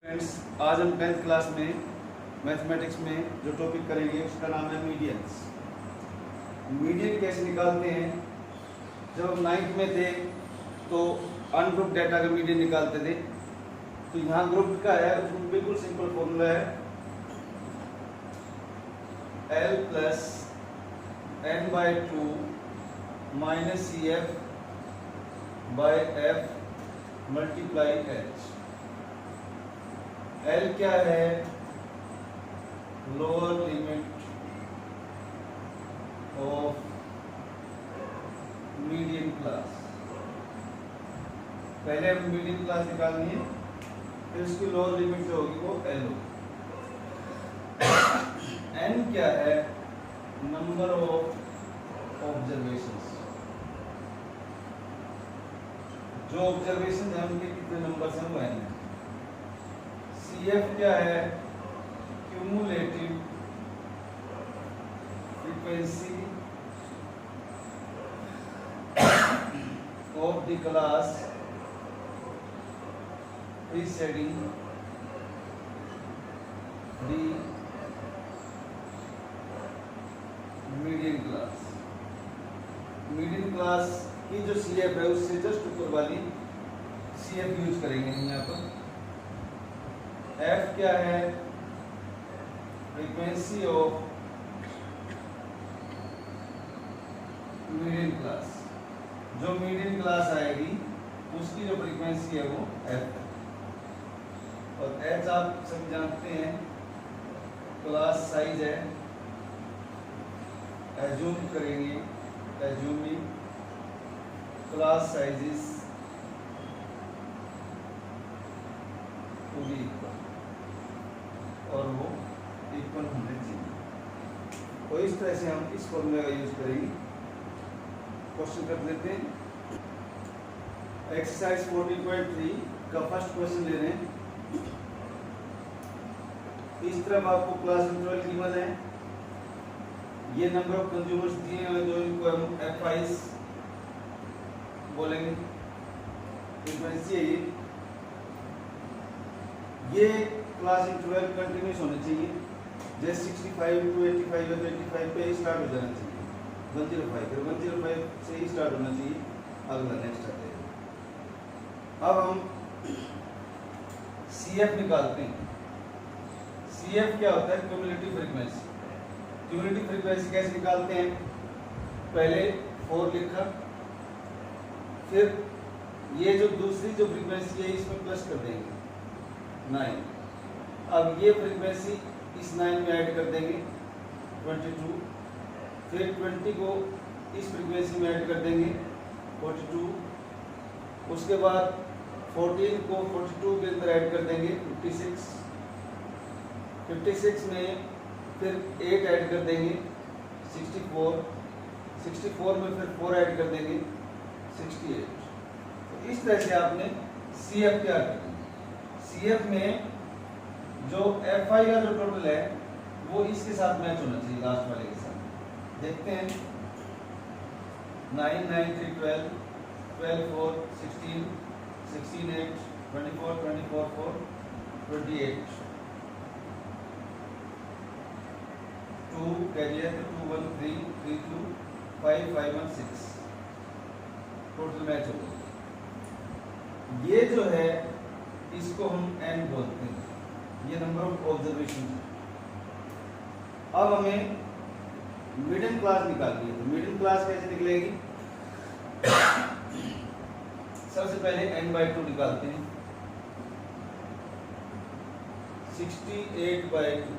Friends, आज हम 10th class में मैथमेटिक्स में जो टॉपिक करेंगे उसका नाम है मीडियंस। मीडियन कैसे निकालते हैं? जब हम 9th में थे तो अनग्रुप डाटा का मीडियन निकालते थे। तो यहाँ ग्रुप का है, उसमें बिल्कुल सिंपल फॉर्मूला है L plus n by 2 minus C F by F multiply H. L क्या है? Lower limit of median class. पहले हम मीडियन क्लास निकालनी है, फिर उसकी लोअर लिमिट जो होगी वो L होगी। N क्या है? Number of observations. जो ऑब्जर्वेशन है उनके कितने नंबर हैं वो N है। CF क्या है? Cumulative frequency of the class preceding the median class. Median class की जो CF है उससे जस्ट ऊपर वाली CF यूज करेंगे हम यहाँ पर। F क्या है? Frequency of median class. जो मीडियन क्लास आएगी उसकी जो फ्रीक्वेंसी है वो F है। और H आप सब जानते हैं क्लास साइज है। एज्यूम करेंगे, assuming class sizes to be equal, और वो इक्वल होने चाहिए। तो इस तरह से हम इस फॉर्मूले का यूज करेंगे। क्वेश्चन कर लेते हैं। एक्सरसाइज 14.3 का फर्स्ट क्वेश्चन ले रहे हैं। इस तरफ आपको क्लास इंटरवल गिवन है, ये नंबर ऑफ कंज्यूमर्स दिए हैं, जो इनको हम FIs बोलेंगे। फ्रीक्वेंसी है ये क्लास इंटरवल कंटिन्यूस होने चाहिए। जैसे 65 to 85 है तो 85 पे स्टार्ट हो जाना चाहिए। 105 फिर 105 से ही स्टार्ट होना चाहिए, अगला नेक्स्ट आता है। अब हम CF निकालते हैं। CF क्या होता है? Cumulative frequency. क्यूमुलेटिव फ्रीक्वेंसी कैसे निकालते हैं? पहले 4 लिखा, फिर ये जो दूसरी जो फ्रीक्वेंसी है इसमें प्लस कर देंगे 9। अब ये फ्रीक्वेंसी इस 9 में ऐड कर देंगे 22, फिर 20 को इस फ्रीक्वेंसी में ऐड कर देंगे 42, उसके बाद 14 को 42 के अंदर ऐड कर देंगे 56, 56 में फिर 8 ऐड कर देंगे 64, 64 में फिर 4 ऐड कर देंगे 68। तो इस तरह से आपने CF क्या करना है। CF में जो FI का जो टोटल है वो इसके साथ मैच होना चाहिए, लास्ट वाले के साथ। देखते हैं 9 9 3 12 12 4 16 16 8 24 24 4 28 2 कैरियर 2 1 3 3 2 5 5 1 6 टोटल मैच हो गया। ये जो है इसको हम N बोलते हैं, ये नंबर ऑफ ऑब्जर्वेशन है। अब हमें मिडिल क्लास निकालनी है। तो मिडिल क्लास कैसे निकलेगी? सबसे पहले n बाई 2 निकालते हैं। 68 बाई 2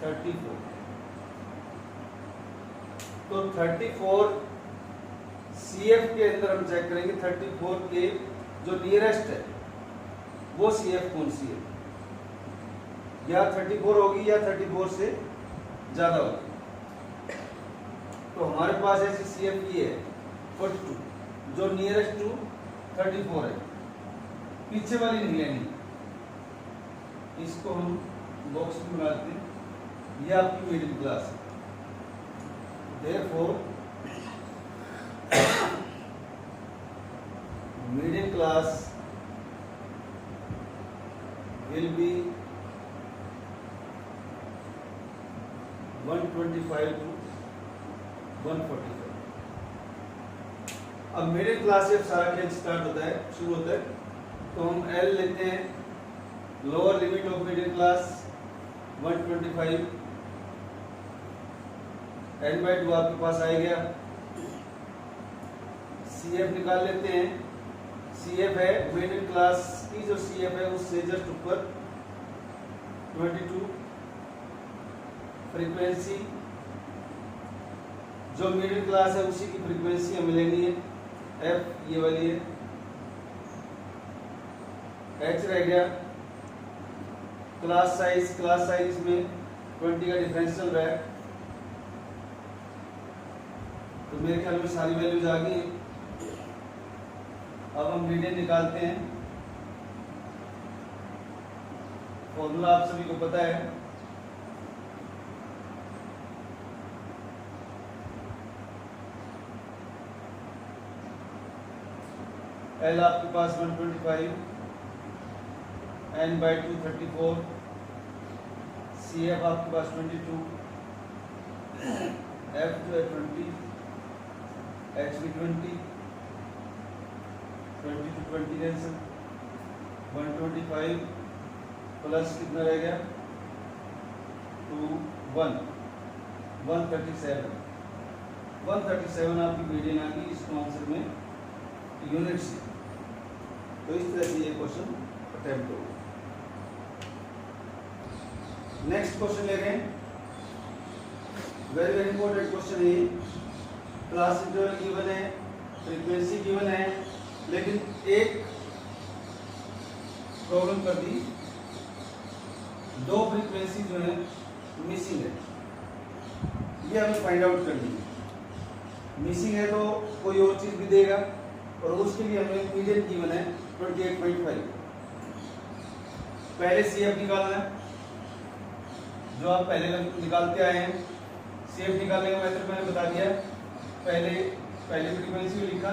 34। तो 34 CF के अंदर हम चेक करेंगे। 34 के जो नियरेस्ट है वो CF कौन सी है? या 34 होगी या 34 से ज्यादा होगी। तो हमारे पास ऐसी CF ये है 42, जो नियरेस्ट टू 34 है, पीछे वाली नहीं लेनी। इसको हम बॉक्स में बनाते हैं। ये आपकी मिडिल क्लास है। Therefore middle class will be 125 to 145। अब मिडिल क्लास से सारा खेल स्टार्ट होता है, शुरू होता है। तो हम L लेते हैं, lower limit of middle class 125, n/2 आपके पास आ गया। CF निकाल लेते हैं। CF है मिडिल क्लास की, जो CF है उससे जस्ट ऊपर 22। फ्रीक्वेंसी जो मिडिल क्लास है उसी की फ्रीक्वेंसी हमें लेनी है, F ये वाली है। H रह गया। क्लास साइज में 20 का डिफरेंस चल रहा है, तो मेरे ख्याल में सारी वैल्यूज आ गई हैं। अब हम मीडियन निकालते हैं। फॉर्मूला आप सभी को पता है, L आपके पास 125, n/2 34, CF आपके पास 22, F जो है 20, H भी 20 to 20 कैंसिल, 125 प्लस कितना रह गया 2 1 137 आपकी मीडियन आ गई। इसको आंसर में यूनिट से, तो इस तरह से ये क्वेश्चन अटेम्प्ट होगा। नेक्स्ट क्वेश्चन ले रहे हैं, वेरी वेरी इंपॉर्टेंट क्वेश्चन है। क्लास इंटरवल गिवन है, फ्रीक्वेंसी गिवन है, लेकिन एक प्रॉब्लम कर दी, दो फ्रीक्वेंसी जो है मिसिंग है, ये हमें फाइंड आउट करनी है। मिसिंग है तो कोई और चीज भी देगा, और उसके लिए हमें मीडियन गिवन है 28.5। पहले CF निकालना है, जो आप पहले निकालते आए हैं। CF निकालने का मेथड मैंने बता दिया। पहले फ्रीक्वेंसी को लिखा,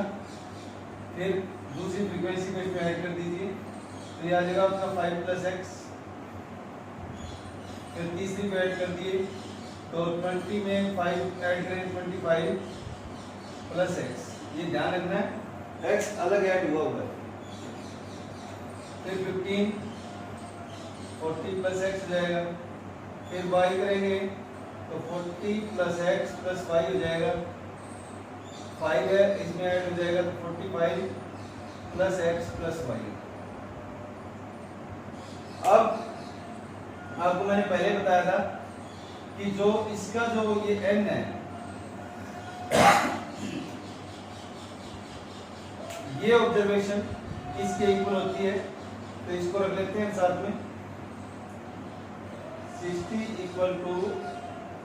फिर दूसरी फ्रीक्वेंसी को इसमें ऐड कर दीजिए, तो ये आ जाएगा आपका 5 + x। फिर तीसरी को ऐड कर दिए, तो 20 में 5 ऐड करें, 25 + x। ये ध्यान रखना है, x अलग ऐड हुआ है। फिर 15 40 + x हो जाएगा। फिर y करेंगे तो 40 + x + 5 हो जाएगा। 5 है, इसमें ऐड हो जाएगा तो 45 + x + y। अब आपको मैंने पहले बताया था कि जो इसका जो ये n है, ये ऑब्जर्वेशन इसके इक्वल होती है, तो इसको रख लेते हैं साथ में। 60 =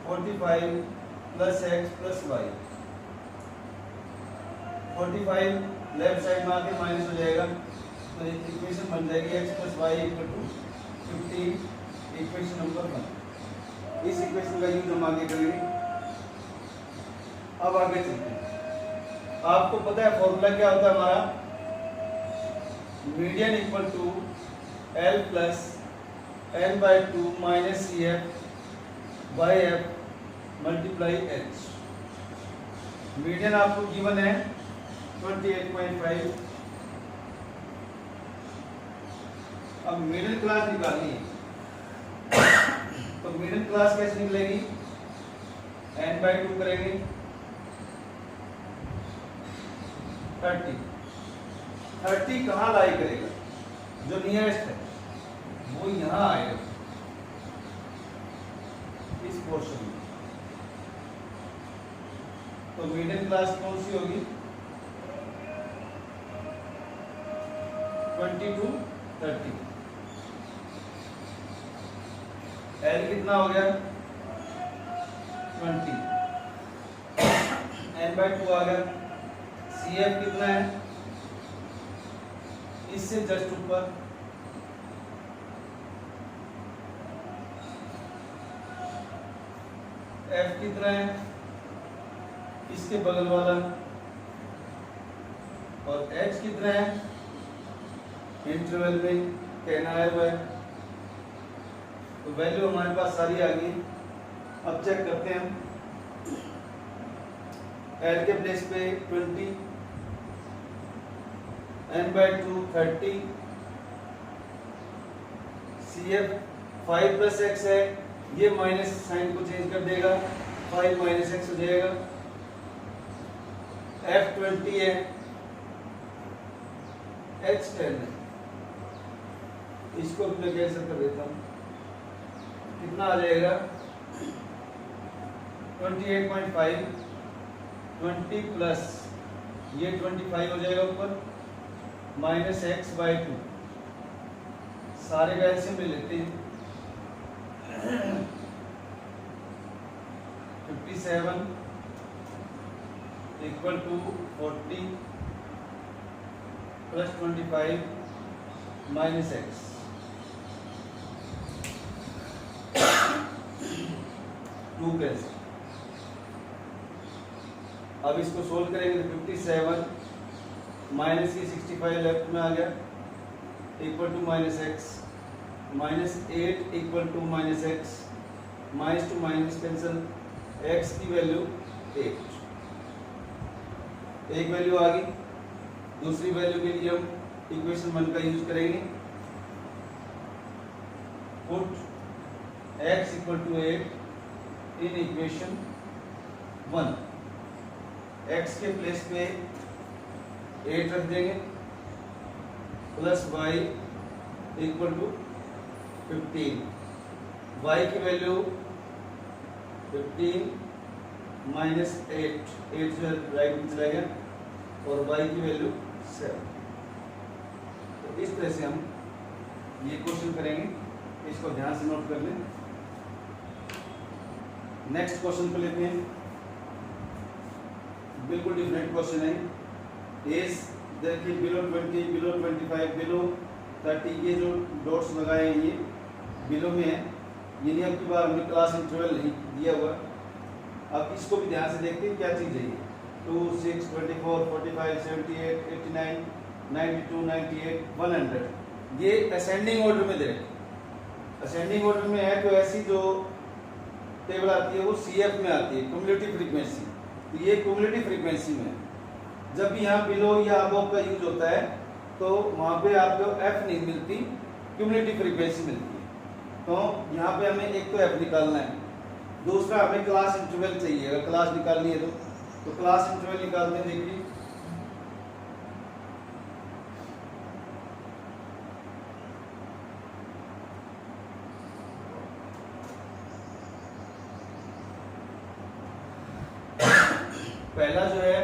45 + x + y। 45 लेफ्ट साइड में आके माइनस हो जाएगा, तो इक्वेशन बन जाएगी x + y = 15, इक्वेशन नंबर 1। इस इक्वेशन का यूज हम आगे करेंगे। अब आगे चलते हैं। आपको पता है फॉर्मूला क्या होता है हमारा, median = L + n/2 - CF/F × H। Median आपको गिवन है 28.5। अब मिडिल क्लास निकालनी है, तो मिडिल क्लास कैसे निकलेगी, n/2 करेंगे 30 कहाँ लाई करेगा, जो नियरेस्ट है वो यहाँ आएगा, इस पोर्शन में। तो मिडिल क्लास कौन सी होगी, 20 to 30। L कितना हो गया 20, n/2 आ गया। CF कितना है, इससे जस्ट ऊपर, F कितना है, इसके बगल वाला, और H कितना है, इंटरवल में कहना है वो है तो वैल्यू हमारे पास सारी आ गई। अब चेक करते हैं हम। एल के प्लेस पे 20, n/2 30, CF 5 + x है, ये माइनस साइन को चेंज कर देगा, 5 - x हो जाएगा। F 20 है, H 10 है, इसको मैं कैंसिल कर देता हूँ, कितना आ जाएगा 28.5, 20 प्लस ये 25 हो जाएगा ऊपर, -x/2, सारे का एलसीएम ले लेते हैं। 57 = 40 + 25 - x, 2 कैंसिल। अब इसको सोल्व करेंगे तो 57 माइनस की 65 लेफ्ट में आ गया, equal to -x, -8 = -x, minus two minus cancel, x की वैल्यू 8, एक वैल्यू आ गई। दूसरी वैल्यू के लिए हम इक्वेशन 1 का यूज करेंगे। Put x = 8 in equation 1, x के प्लेस पे 8 रख देंगे, प्लस y = 15, y की वैल्यू 15 - 8, 8 जो राइट में चला गया, और y की वैल्यू 7। तो इस तरह से हम ये क्वेश्चन करेंगे, इसको ध्यान से नोट कर लें। नेक्स्ट क्वेश्चन को लेते हैं, बिल्कुल डिफरेंट क्वेश्चन है। एज देखिए बिलो 20, बिलो 25, बिलो 30, ये जो डॉट्स लगाए हैं ये बिलो में है, ये नहीं अब की बार हमने क्लास इंटरवल नहीं दिया हुआ। अब इसको भी ध्यान से देखते हैं क्या चीज़ है ये। 2, 6, 24, 45, 78, 89, 92, 98, 100, ये असेंडिंग ऑर्डर में दे रहे हैं। असेंडिंग ऑर्डर में है तो ऐसी जो टेबल आती है वो CF में आती है, क्यूमुलेटिव फ्रीक्वेंसी। तो ये क्यूमुलेटिव फ्रीक्वेंसी में जब भी यहाँ बिलो या अबव का यूज होता है तो वहाँ पे आपको F नहीं मिलती, क्यूमुलेटिव फ्रीक्वेंसी मिलती है। तो यहाँ पे हमें एक तो F निकालना है, दूसरा हमें क्लास इंटरवल चाहिए। अगर क्लास निकालनी है तो क्लास इंटरवल निकालते हैं। देखिए पहला जो है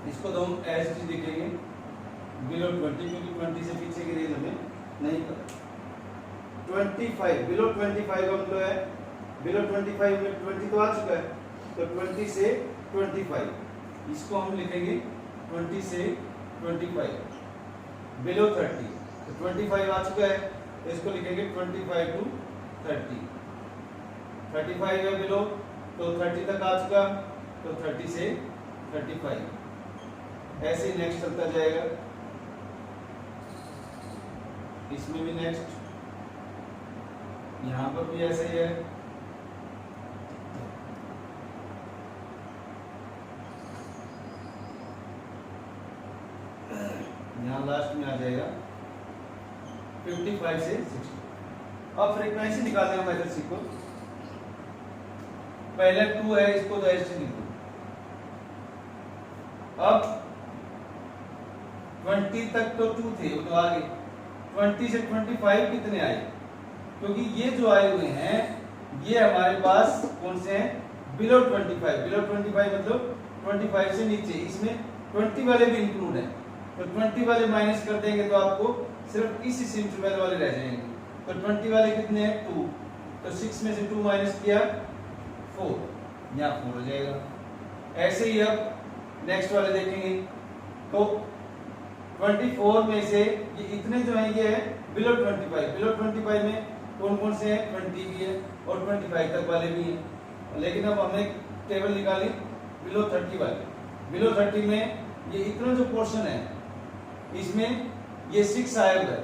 इसको तो हम एज टी लिखेंगे, बिलो 20, क्योंकि 20 से पीछे की रेंज हमें नहीं पता। 25 बिलो 25 का मतलब है, बिलो 25 में 20 तो आ चुका है, तो 20 से 25 इसको हम लिखेंगे 20 से 25। बिलो 30 तो 25 आ चुका है, तो इसको लिखेंगे 25 to 30। 35 है बिलो, तो 30 तक आ चुका, तो 30 से 35, ऐसे ही नेक्स्ट चलता जाएगा। इसमें भी नेक्स्ट, यहाँ पर भी ऐसे ही है। यहाँ लास्ट में आ जाएगा 55 से 60। अब फ्रीक्वेंसी निकालने का मेथड सीखो। पहले 2 है, इसको तो ऐसे लिखो। अब 20 तक तो 2 थे, वो तो आगे 20 से 25 कितने आए? क्योंकि ये जो आए हुए हैं ये हमारे पास कौन से हैं? बिलो 25। बिलो 25 मतलब 25 से नीचे, इसमें 20 वाले भी इंक्लूड हैं। तो 20 वाले माइनस कर देंगे तो आपको सिर्फ इस इंटरवल वाले रह जाएंगे। तो 20 वाले कितने हैं? 2। तो 6 में से 2 माइनस किया 4, यहाँ 4 हो जाएगा। ऐसे ही अब नेक्स्ट वाले देखेंगे तो 24 में से ये इतने जो हैं ये है बिलो 25। बिलो 25 में कौन कौन से हैं? 20 भी है और 25 तक वाले भी हैं। लेकिन अब हमने टेबल निकाली बिलो 30 वाले। बिलो 30 में ये इतना जो पोर्शन है इसमें ये 6 आया हुआ है।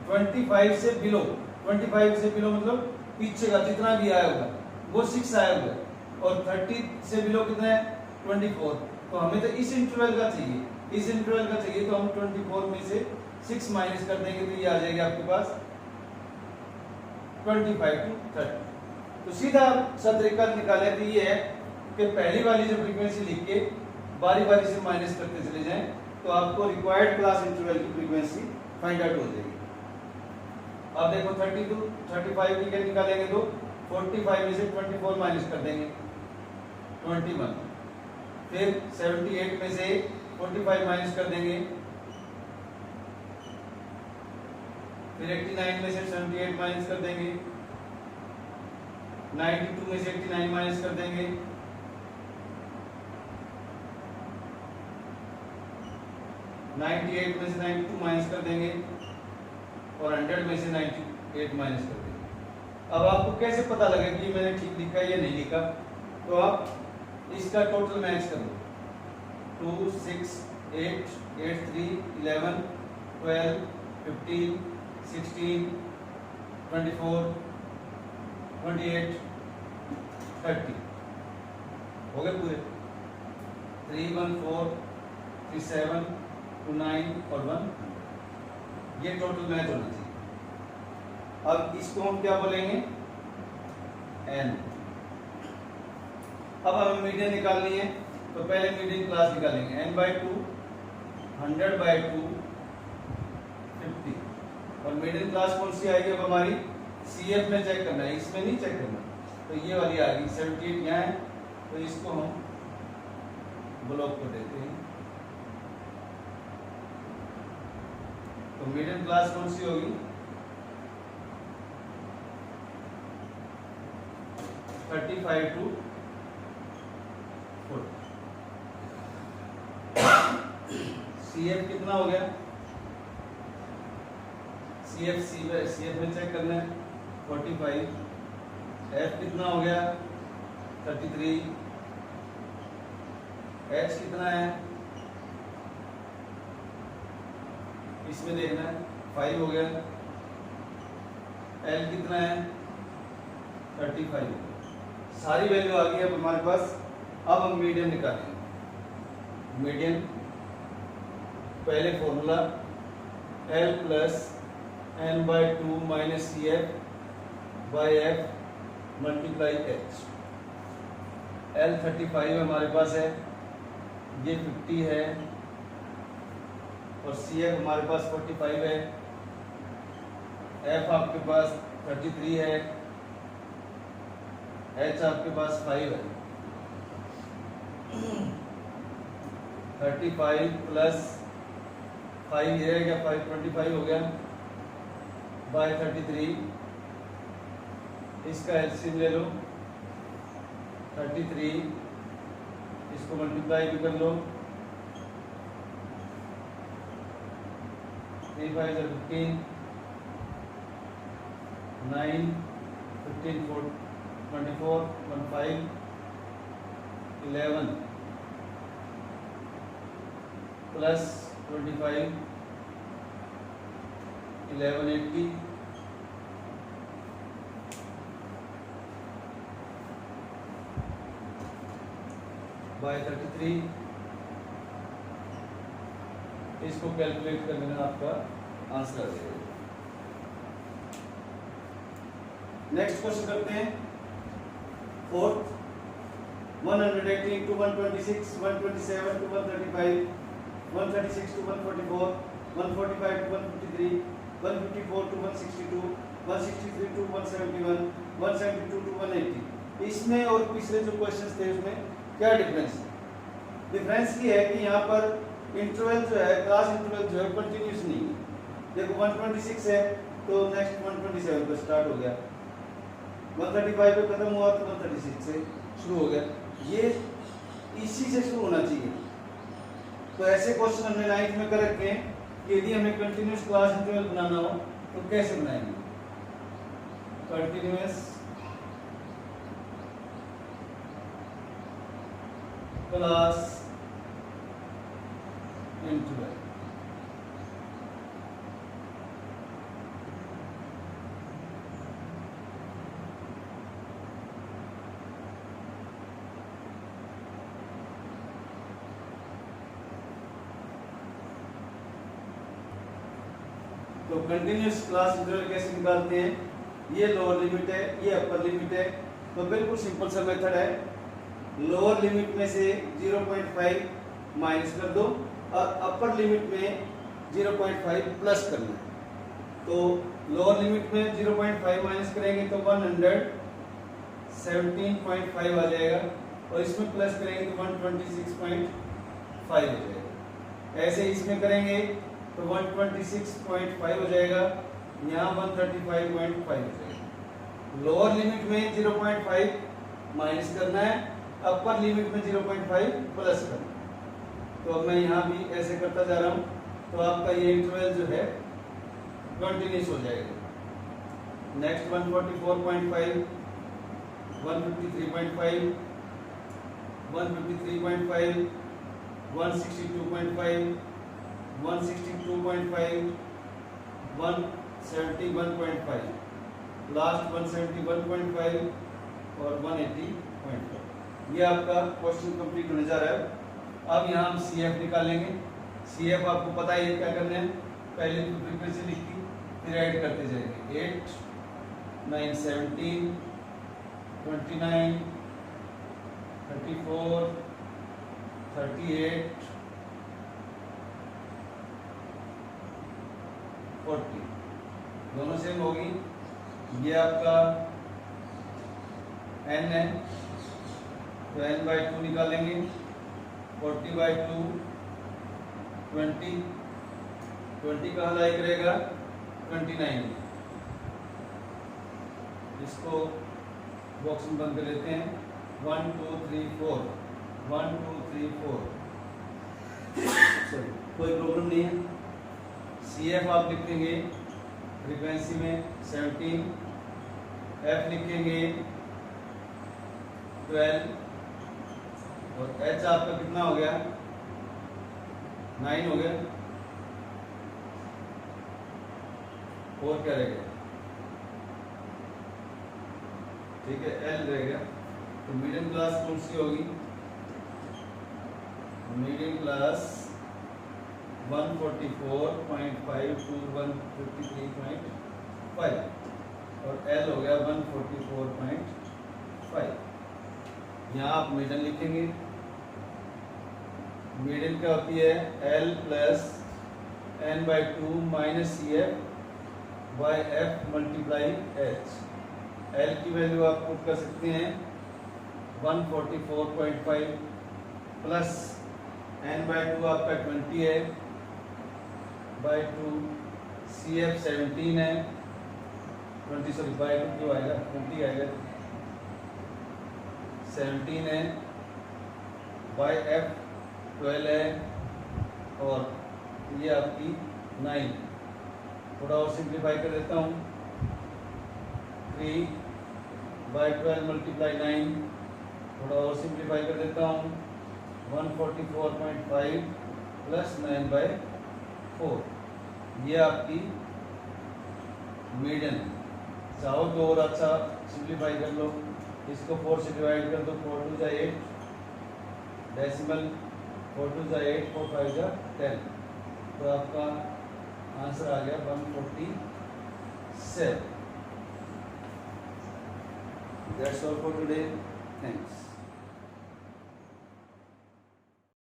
25 से बिलो, 25 से बिलो मतलब पीछे का जितना भी आया होगा वो 6 आया होगा, और 30 से बिलो कितना है 24, तो हमें तो इस इंटरवल का चाहिए, इस इंटरवल का चाहिए, तो हम 24 में से 6 माइनस कर देंगे तो ये आ जाएगा आपके पास 25 to 30। तो सीधा सा तरीका निकाले तो ये है कि पहली वाली जो फ्रीक्वेंसी लिख के बारी बारी से माइनस करते चले जाएं, तो आपको रिक्वायर्ड क्लास इंटरवल की फ्रीक्वेंसी फाइंड आउट हो जाएगी। अब देखो 30 to 35 की क्या निकालेंगे, तो 45 में से 24 माइनस कर देंगे 21, फिर 78 में से 45 माइनस कर देंगे, फिर 89 में से 78 माइनस कर देंगे, 92 में से 89 माइनस कर देंगे, 98 में से 92 माइनस कर देंगे, और 100 में से 98 माइनस कर देंगे। अब आपको कैसे पता लगेगा कि मैंने ठीक लिखा या नहीं लिखा, तो आप इसका टोटल मैच कर लो, 2 6 8 8 3 11 12 15 16 24 28 30 हो गए पूरे, 3 1 4 3 7 2 9 और 1, ये टोटल मैच होना चाहिए। अब इसको हम क्या बोलेंगे, n। अब हमें मीडियन निकालनी है, तो पहले मीडियन क्लास निकालेंगे, n/2 100/2 50, और मीडियन क्लास कौन सी आएगी अब हमारी, CF में चेक करना है, इसमें नहीं चेक करना, तो ये वाली आ गई 78 यहाँ है, तो इसको हम ब्लॉक कर देते हैं। तो मीडियन क्लास कौन सी होगी, 35 to 40। CF कितना हो गया, CF में चेक करना है 45, F कितना हो गया 33, H कितना है इसमें देखना है 5 हो गया, L कितना है 35, सारी वैल्यू आ गई अब हमारे पास। अब हम मीडियन निकालेंगे, मीडियन पहले formula L plus n/2 minus CF/F multiply H। L 35 हमारे पास है, ये 50 है, और CF हमारे पास 45 है, F आपके पास 33 है, H आपके पास 5 है। 35 प्लस 5 ये रहेगा 525 हो गया बाय 33, इसका एलसीएम ले लो 33, इसको मल्टीप्लाई भी कर लो, 3 5 15 9 15 4 24 15 11 प्लस 25 1180 बाय 33, इसको कैलकुलेट करने में आपका आंसर आ जाएगा। नेक्स्ट क्वेश्चन करते हैं, fourth 118 to 126, 127 to 135, 136 to 144, 145 to 153, 154 to 162, 163 to 171, 172 to 180। इसमें और पिछले जो क्वेश्चंस थे उसमें क्या डिफरेंस है? डिफरेंस ये है कि यहाँ पर इंटरवल जो है, क्लास इंटरवल जो है कंटिन्यूस नहीं है। देखो 126 है तो नेक्स्ट 127 पे स्टार्ट हो गया, 135 पे खत्म हुआ तो 136 से शुरू हो गया, ये इसी से शुरू होना चाहिए। तो ऐसे क्वेश्चन हमने 9th में कर रखे हैं कि यदि हमें कंटिन्यूस क्लास इंटरवल बनाना हो तो कैसे बनाएंगे, कंटिन्यूस क्लास इंटरवल। तो कंटिन्यूस क्लास इंटरवल कैसे निकालते हैं, ये लोअर लिमिट है, ये अपर लिमिट है। तो बिल्कुल सिंपल सा मेथड है, लोअर लिमिट में से 0.5 माइनस कर दो और अपर लिमिट में 0.5 प्लस करना है। तो लोअर लिमिट में 0.5 माइनस करेंगे तो 117.5 आ जाएगा और इसमें प्लस करेंगे तो 126.5 हो जाएगा। ऐसे इसमें करेंगे तो 126.5 हो जाएगा, यहाँ 135.5 हो जाएगा। लोअर लिमिट में 0.5 माइनस करना है, अपर लिमिट में 0.5 प्लस करना है। तो अब मैं यहाँ भी ऐसे करता जा रहा हूँ, तो आपका ये इंटरवल जो है कंटिन्यूस हो जाएगा। नेक्स्ट 144.5, 153.5, 153.5, 162.5, 162.5, 171.5, लास्ट 171.5 और 180.5। ये आपका क्वेश्चन कंप्लीट होने जा रहा है। अब यहाँ हम CF निकालेंगे। CF आपको पता है क्या करना है, पहले तो फ्रीक्वेंसी लिखी फिर ऐड करते जाएंगे। 8, 9, 17, 29, 34, 38, 40 दोनों सेम होगी। ये आपका n है तो n/2 निकालेंगे। 40/2 20, 20 कहाँ लाई करेगा 29। इसको बॉक्स में बंद कर लेते हैं। 1 2 3 4, 1 2 3 4, सॉरी कोई प्रॉब्लम नहीं है। CF आप लिखेंगे फ्रीक्वेंसी में 17, F लिखेंगे 12 और H आपका कितना हो गया 9 हो गया। और क्या रह गया, ठीक है L रह गया। तो मीडियम क्लास कौन सी होगी, मीडियम क्लास 144.5 to 153.5 और L हो गया 144.5। यहाँ आप मीडियन लिखेंगे। मीडियन क्या होती है L plus n/2 minus CF by F multiply H। L की वैल्यू आप पुट कर सकते हैं 144.5 प्लस n/2 आपका 20 है बाय 2, CF 17 है, 20 सॉरी बाय 2 क्यों आएगा 20 आएगा, 17 है बाय F 12 है और ये आपकी 9। थोड़ा और सिंप्लीफाई कर देता हूँ। 3/12 मल्टीप्लाई 9, थोड़ा और सिंप्लीफाई कर देता हूँ। 144.5 प्लस 9/4, ये आपकी मीडियन है। चाहो तो और अच्छा सिंप्लीफाई कर लो, इसको 4 से डिवाइड कर दो। 4 2 जा 8, डेसिमल 4 2 जा 8, 4 5 जा 10, तो आपका आंसर आ गया 147। That's all for today. Thanks.